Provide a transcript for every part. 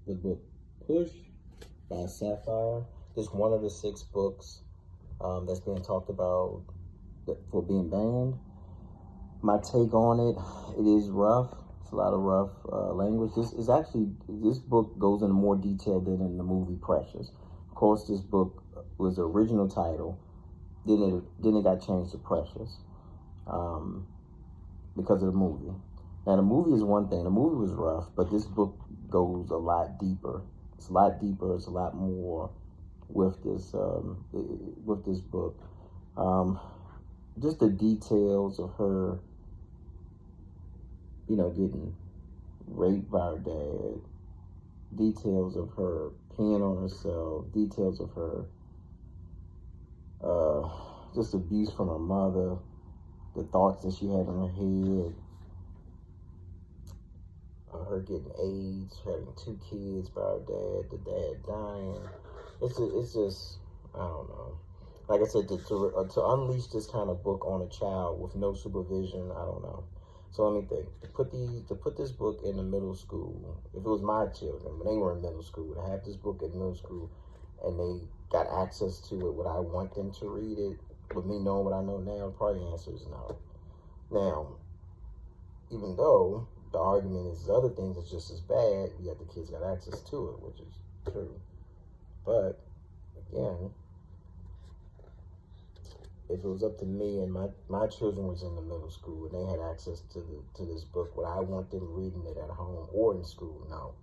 the book Push by Sapphire. It's one of the 6 books that's being talked about for being banned. My take on it, it is rough. It's a lot of rough language. This book goes into more detail than in the movie Precious. Of course, this book was the original title. Then it got changed to Precious because of the movie. Now, the movie is one thing. The movie was rough, but this book goes a lot deeper. It's a lot deeper. It's a lot more with this book. Just the details of her, getting raped by her dad. Details of her peeing on herself. Details of her just abuse from her mother. The thoughts that she had in her head. Her getting AIDS, having 2 kids by her dad, the dad dying. It's just, I don't know. Like I said, to unleash this kind of book on a child with no supervision, I don't know. So let me think. To put this book in the middle school, if it was my children, when they were in middle school, to have this book in middle school, and they got access to it, would I want them to read it? With me knowing what I know now, probably the answer is no. Now, even though the argument is other things is just as bad, yet the kids got access to it, which is true. But again, if it was up to me and my children was in the middle school and they had access to this book, would I want them reading it at home or in school? No.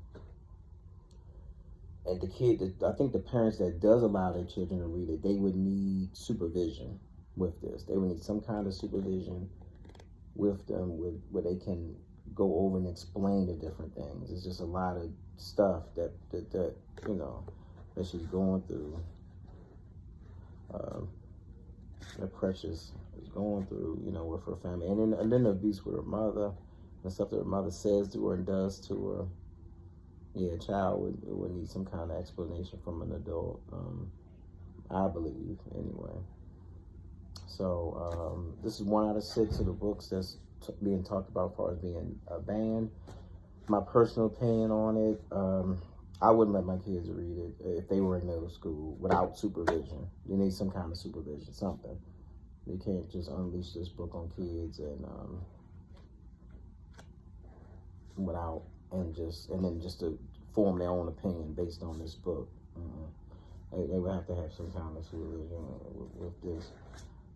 And I think the parents that does allow their children to read it, they would need supervision with this. They would need some kind of supervision with them where they can go over and explain the different things. It's just a lot of stuff that she's going through. That Precious is going through, with her family, and then the abuse with her mother, the stuff that her mother says to her and does to her. Yeah, a child would need some kind of explanation from an adult, I believe, anyway. So this is 1 out of 6 of the books that's being talked about as far as being banned. My personal opinion on it, I wouldn't let my kids read it if they were in middle school without supervision. You need some kind of supervision, something. You can't just unleash this book on kids and then just to form their own opinion based on this book. They would have to have some kind of supervision with this.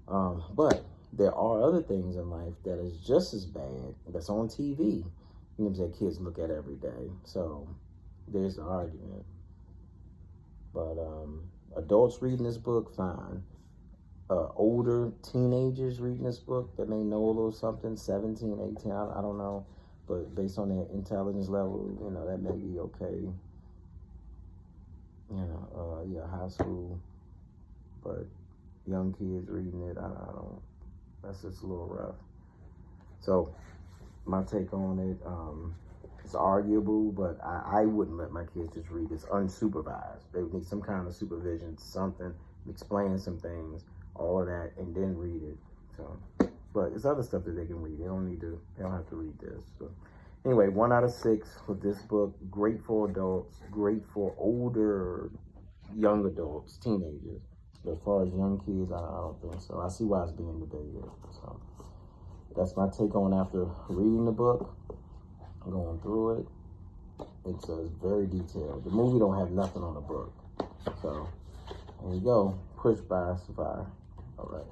But there are other things in life that is just as bad that's on TV. That kids look at every day. So there's the argument. But adults reading this book, fine. Older teenagers reading this book that may know a little something, 17, 18, I don't know. But based on their intelligence level, that may be okay. High school. But young kids reading it, I don't, that's just a little rough. So my take on it, it's arguable, but I wouldn't let my kids just read this unsupervised. They would need some kind of supervision, something, explaining some things, all of that, and then read it. So, but it's other stuff that they can read. They don't have to read this. So anyway, 1 out of 6 with this book. Great for adults, great for older, young adults, teenagers. But as far as young kids, I don't think so. I see why it's being debated. So that's my take on after reading the book, going through it. It's very detailed. The movie don't have nothing on the book. So there you go. Push by Sapphire. All right.